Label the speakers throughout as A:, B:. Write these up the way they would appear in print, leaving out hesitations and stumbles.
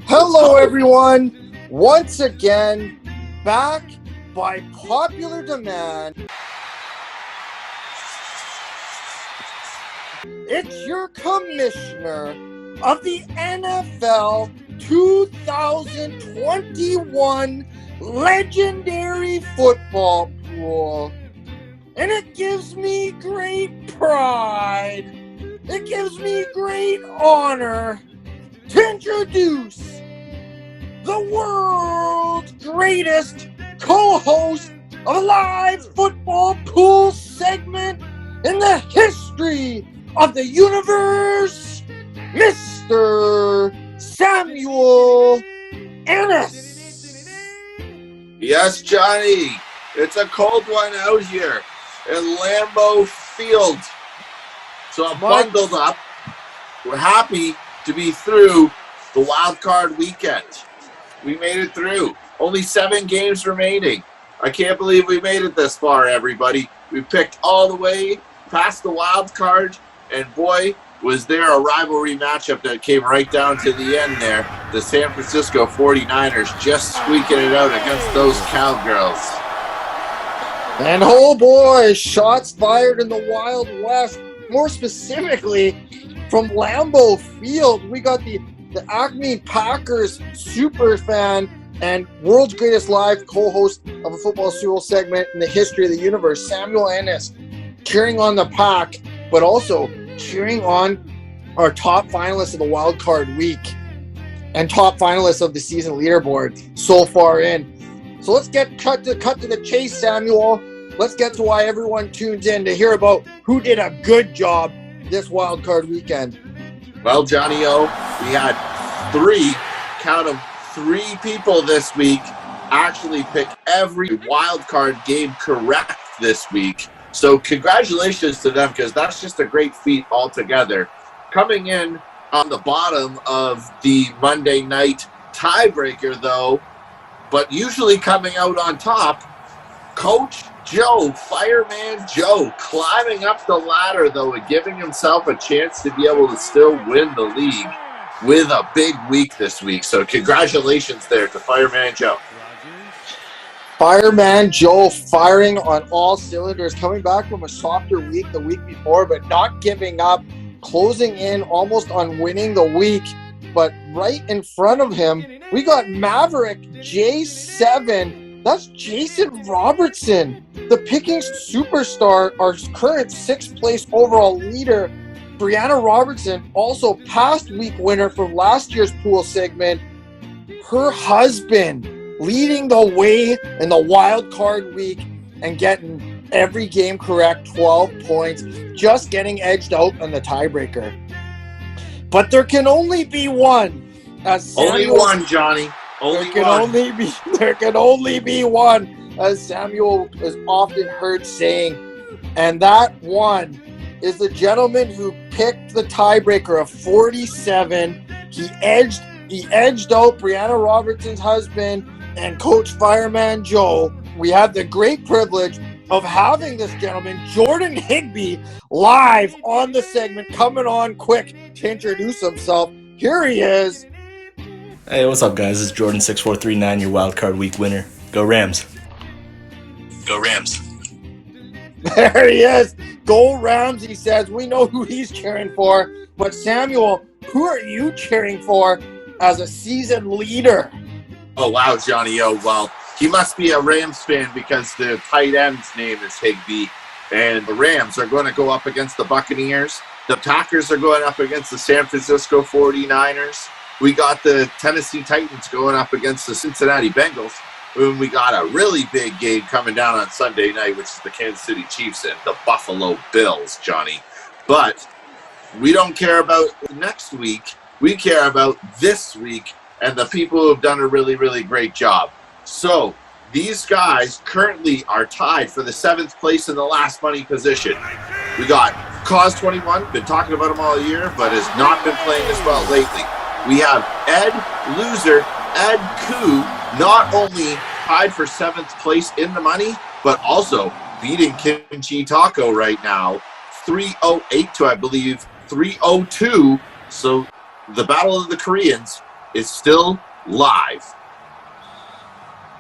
A: Hello, everyone. Once again, back by popular demand. It's your commissioner of the NFL 2021 Legendary Football Pool. And it gives me great pride. It gives me great honor to introduce the world's greatest co-host of a live football pool segment in the history of the universe, Mr. Samuel Ennis.
B: Yes, Johnny. It's a cold one out here in Lambeau Field. So I'm bundled up. We're happy to be through the wild card weekend. We made it through. Only 7 games remaining. I can't believe we made it this far, everybody. We picked all the way past the wild card, and boy, was there a rivalry matchup that came right down to the end there. The San Francisco 49ers just squeaking it out against those Cowgirls.
A: And oh boy, shots fired in the Wild West. More specifically, from Lambeau Field. We got the Acme Packers super fan and world's greatest live co-host of a football serial segment in the history of the universe, Samuel Ennis, cheering on the Pack, but also cheering on our top finalists of the wild card week and top finalists of the season leaderboard so far in. So let's cut to the chase, Samuel. Let's get to why everyone tunes in to hear about who did a good job this wild card weekend.
B: Well, Johnny O, we had 3 people this week actually pick every wild card game correct this week. So congratulations to them, because that's just a great feat altogether. Coming in on the bottom of the Monday night tiebreaker, though, but usually coming out on top, Coach Joe, Fireman Joe, climbing up the ladder, though, and giving himself a chance to be able to still win the league with a big week this week. So congratulations there to Fireman Joe.
A: Fireman Joe firing on all cylinders, coming back from a softer week the week before, but not giving up, closing in almost on winning the week. But right in front of him, we got Maverick J7. That's Jason Robertson, the Pickings superstar, our current 6th place overall leader. Brianna Robertson, also past week winner from last year's pool segment. Her husband leading the way in the wild card week and getting every game correct, 12 points, just getting edged out on the tiebreaker. But there can only be one.
B: Only one, Johnny.
A: There can only be one, as Samuel is often heard saying. And that one is the gentleman who picked the tiebreaker of 47. He edged out Brianna Robertson's husband and Coach Fireman Joe. We have the great privilege of having this gentleman, Jordan Higbee, live on the segment, coming on quick to introduce himself. Here he is.
C: Hey, what's up, guys? It's Jordan 6439, your wildcard week winner. Go Rams. Go Rams.
A: There he is. Go Rams, he says. We know who he's cheering for. But Samuel, who are you cheering for as a season leader?
B: Oh, wow, Johnny O. Well, he must be a Rams fan because the tight end's name is Higbee. And the Rams are going to go up against the Buccaneers. The Packers are going up against the San Francisco 49ers. We got the Tennessee Titans going up against the Cincinnati Bengals. And we got a really big game coming down on Sunday night, which is the Kansas City Chiefs and the Buffalo Bills, Johnny. But we don't care about next week. We care about this week and the people who have done a really, really great job. So these guys currently are tied for the 7th place in the last money position. We got Cause 21, been talking about him all year, but has not been playing as well lately. We have Ed Loser, Ed Koo, not only tied for 7th place in the money, but also beating Kimchi Taco right now, 308 to, I believe, 302. So the Battle of the Koreans is still live.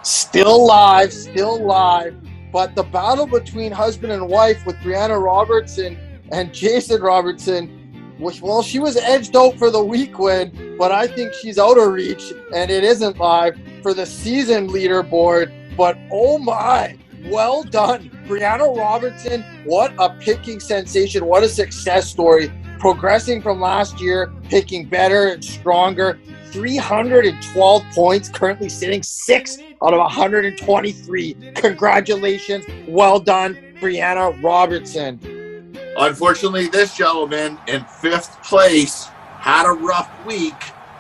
A: Still live. But the battle between husband and wife with Brianna Robertson and Jason Robertson, well, she was edged out for the week win, but I think she's out of reach, and it isn't live for the season leaderboard. But oh my, well done, Brianna Robertson. What a picking sensation. What a success story. Progressing from last year, picking better and stronger. 312 points, currently sitting 6 out of 123. Congratulations. Well done, Brianna Robertson.
B: Unfortunately, this gentleman in 5th place had a rough week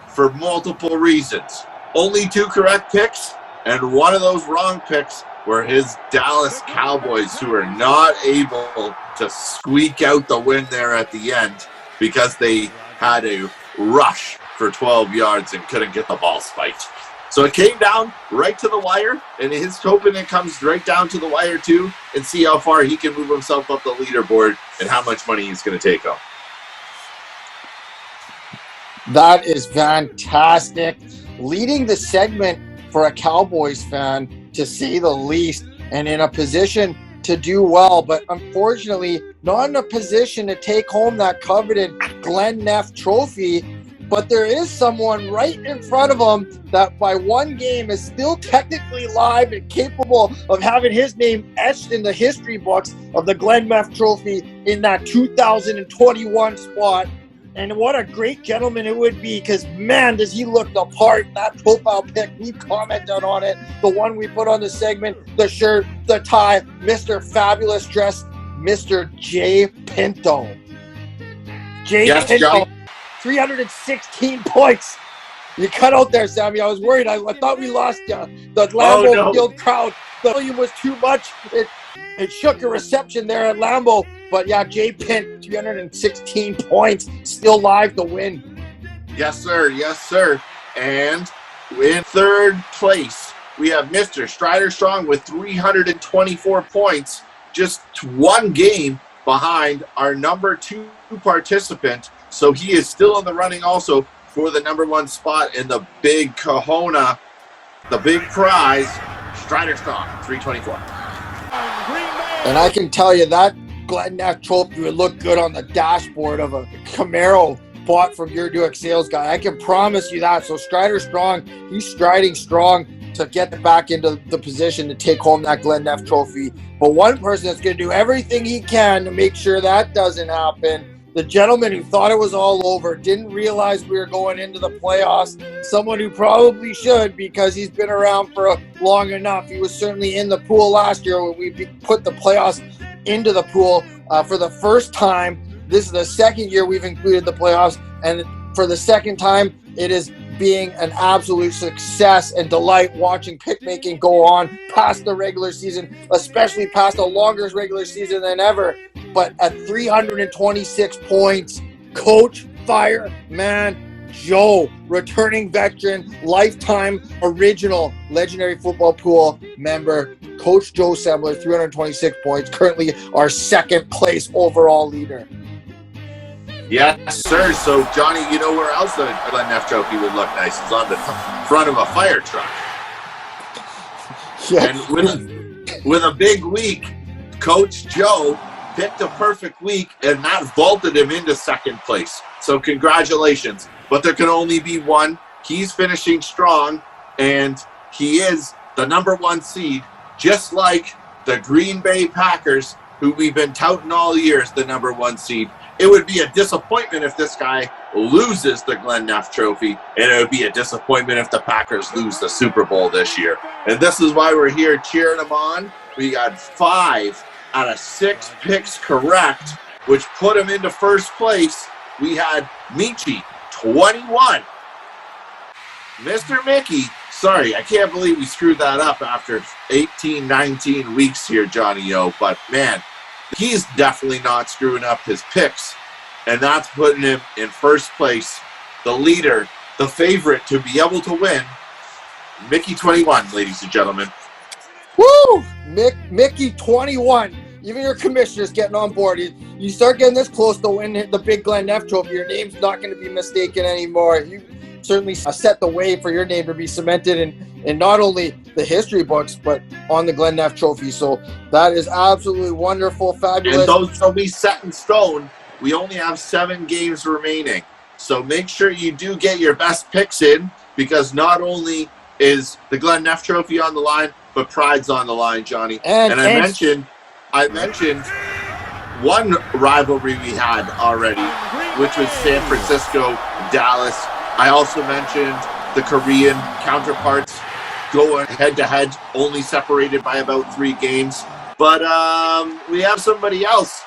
B: for multiple reasons. Only 2 correct picks, and one of those wrong picks were his Dallas Cowboys, who are not able to squeak out the win there at the end because they had a rush for 12 yards and couldn't get the ball spiked. So it came down right to the wire, and he's hoping it comes right down to the wire too, and see how far he can move himself up the leaderboard and how much money he's going to take home.
A: That is fantastic. Leading the segment for a Cowboys fan, to say the least, and in a position to do well, but unfortunately not in a position to take home that coveted Glenn Neff trophy. But there is someone right in front of him that by one game is still technically live and capable of having his name etched in the history books of the Glenn Neff trophy in that 2021 spot. And what a great gentleman it would be, because man, does he look the part. That profile pic, we commented on it, the one we put on the segment, the shirt, the tie, Mr. Fabulous dress, Mr. Jay Pinto.
B: Yes,
A: Pinto.
B: Johnny.
A: 316 points. You cut out there, Sammy. I was worried. I thought we lost you. The Lambeau Field crowd, the volume was too much. It shook a reception there at Lambeau. But yeah, Jay Pint, 316 points, still live to win.
B: Yes, sir. Yes, sir. And in 3rd place, we have Mr. Strider Strong with 324 points, just 1 game behind our number 2 participant. So he is still in the running also for the number 1 spot in the big kahuna, the big prize, Strider Strong, 324.
A: And I can tell you that Glenn Neff trophy would look good on the dashboard of a Camaro bought from your Duke sales guy. I can promise you that. So Strider Strong, he's striding strong to get back into the position to take home that Glenn Neff trophy. But one person that's going to do everything he can to make sure that doesn't happen, the gentleman who thought it was all over, didn't realize we were going into the playoffs, someone who probably should because he's been around for long enough. He was certainly in the pool last year when we put the playoffs into the pool for the first time. This is the second year we've included the playoffs, and for the second time, it is being an absolute success and delight watching pick making go on past the regular season, especially past a longer regular season than ever. But at 326 points, Coach Fireman Joe, returning veteran, lifetime original Legendary Football Pool member, Coach Joe Sembler, 326 points, currently our 2nd place overall leader.
B: Yes, sir. So, Johnny, you know where else the Glenn Neff trophy would look nice? It's on the front of a fire truck.
A: Yeah.
B: And with a big week, Coach Joe picked a perfect week, and that vaulted him into 2nd place. So congratulations. But there can only be one. He's finishing strong, and he is the number 1 seed, just like the Green Bay Packers, who we've been touting all year as the number 1 seed. It would be a disappointment if this guy loses the Glenn Neff trophy, and it would be a disappointment if the Packers lose the Super Bowl this year. And this is why we're here cheering him on. We got 5 out of 6 picks correct, which put him into 1st place. We had Michi, 21. Mr. Mickey, sorry, I can't believe we screwed that up after 18, 19 weeks here, Johnny O. But, man, He's definitely not screwing up his picks, and that's putting him in first place, the leader, the favorite to be able to win. Mickey 21, ladies and gentlemen.
A: Woo! Mickey 21. Even your commissioner's getting on board. You start getting this close to winning the Big Glen F Trophy, your name's not going to be mistaken anymore. You certainly set the way for your name to be cemented in not only the history books, but on the Glen F Trophy. So that is absolutely wonderful, fabulous.
B: And those will be set in stone. We only have 7 games remaining. So make sure you do get your best picks in, because not only is the Glen F Trophy on the line, but pride's on the line, Johnny. And I mentioned one rivalry we had already, which was San Francisco, Dallas. I also mentioned the Korean counterparts going head-to-head, only separated by about 3 games. But we have somebody else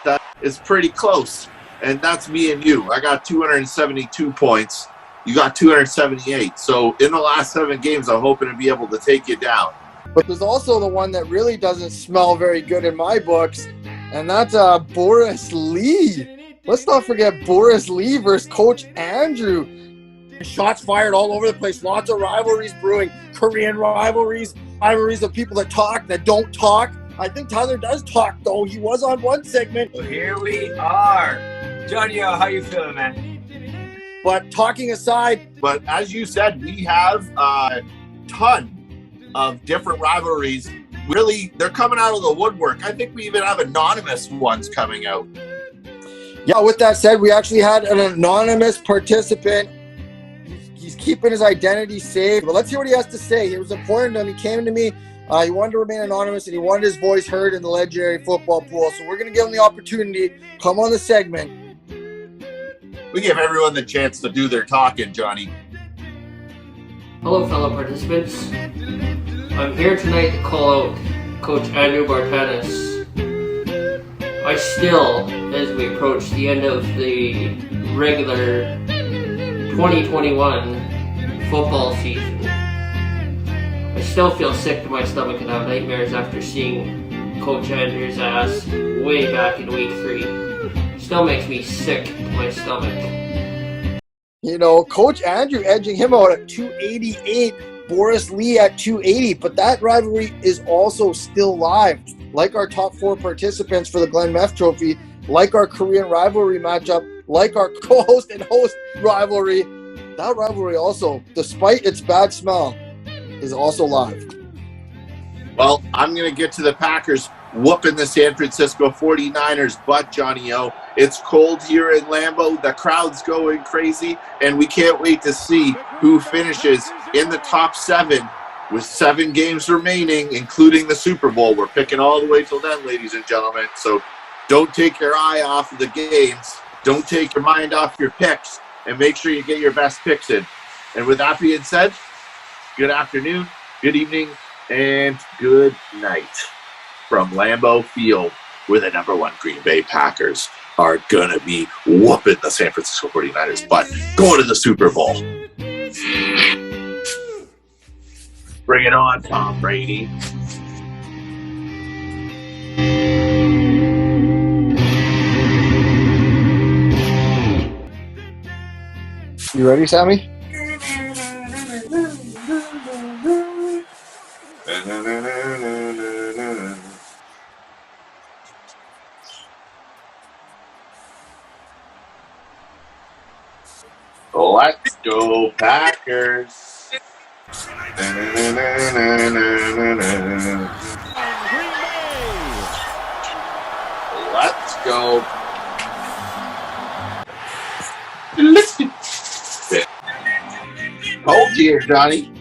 B: that is pretty close, and that's me and you. I got 272 points. You got 278. So in the last 7 games, I'm hoping to be able to take you down.
A: But there's also the one that really doesn't smell very good in my books, and that's Boris Lee. Let's not forget Boris Lee versus Coach Andrew. Shots fired all over the place. Lots of rivalries brewing. Korean rivalries of people that talk, that don't talk. I think Tyler does talk, though. He was on one segment.
D: Well, here we are. Johnny, how you feeling, man?
A: But talking aside.
B: But as you said, we have a ton of different rivalries. Really, they're coming out of the woodwork. I think we even have anonymous ones coming out.
A: Yeah, with that said, we actually had an anonymous participant. He's keeping his identity safe. But let's hear what he has to say. It was important to him. He came to me. He wanted to remain anonymous, and he wanted his voice heard in the legendary football pool. So we're going to give him the opportunity to come on the segment.
B: We give everyone the chance to do their talking, Johnny.
E: Hello, fellow participants. I'm here tonight to call out Coach Andrew Bartanis. I still, as we approach the end of the regular 2021 football season, I still feel sick to my stomach and have nightmares after seeing Coach Andrew's ass way back in week 3. Still makes me sick to my stomach.
A: You know, Coach Andrew edging him out at 288, Boris Lee at 280, but that rivalry is also still live. Like our top 4 participants for the Glen F Trophy, like our Korean rivalry matchup, like our co-host and host rivalry, that rivalry also, despite its bad smell, is also live.
B: Well, I'm going to get to the Packers whooping the San Francisco 49ers butt, Johnny O. It's cold here in Lambeau. The crowd's going crazy, and we can't wait to see who finishes in the top 7 with 7 games remaining, including the Super Bowl. We're picking all the way till then, ladies and gentlemen. So don't take your eye off of the games. Don't take your mind off your picks, and make sure you get your best picks in. And with that being said, good afternoon, good evening, and good night from Lambeau Field, where the #1 Green Bay Packers are going to be whooping the San Francisco 49ers butt, going to the Super Bowl. Bring it on, Tom Brady.
A: You ready, Sammy?
B: Let's go, Packers. Let's go. Cold here, Johnny.